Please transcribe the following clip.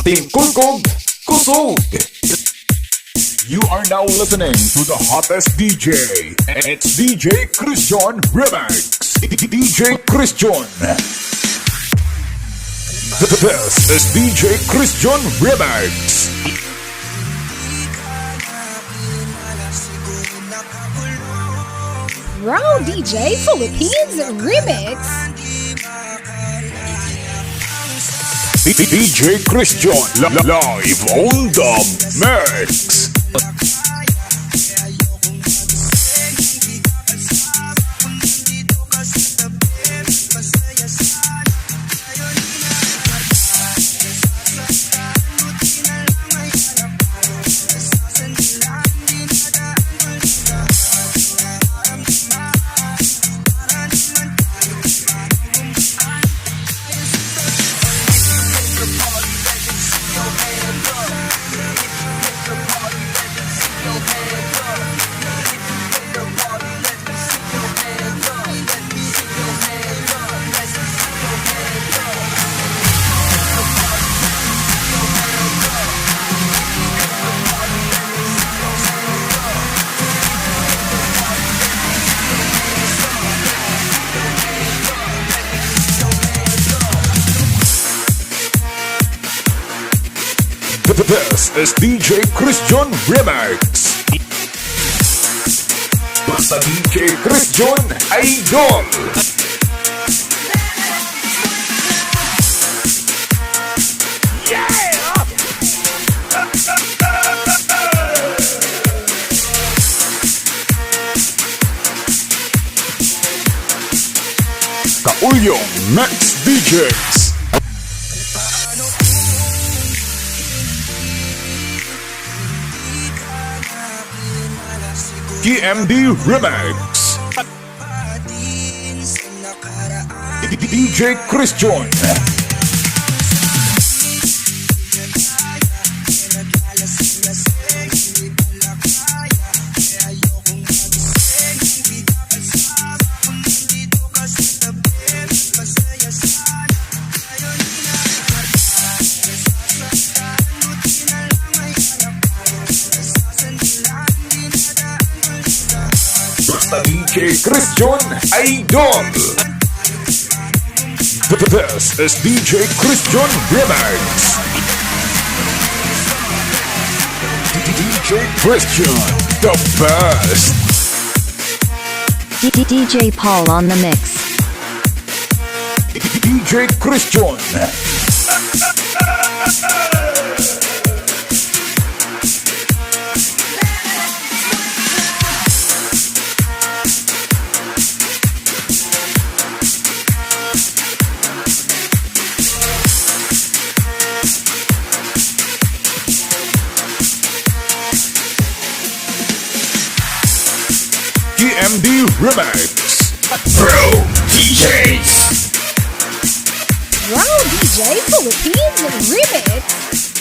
Team Kulkog, Kusog. You are now listening to the hottest DJ. It's DJ Christian Remix. DJ Christian. This is DJ Christian Remix. Raw DJ Philippines Remix. DJ Christian live on the mix. This is DJ Christian Remix. Basta DJ Christian Idol. Yeah! Kaulyong Max DJs. TMD Remix. DJ Christian. DJ Christian Idol. This is DJ Christian Remix. DJ Christian, the best. DJ Paul on the mix. DJ Christian. TMD Remix. Pro DJs. Raw DJ Philippines Remix.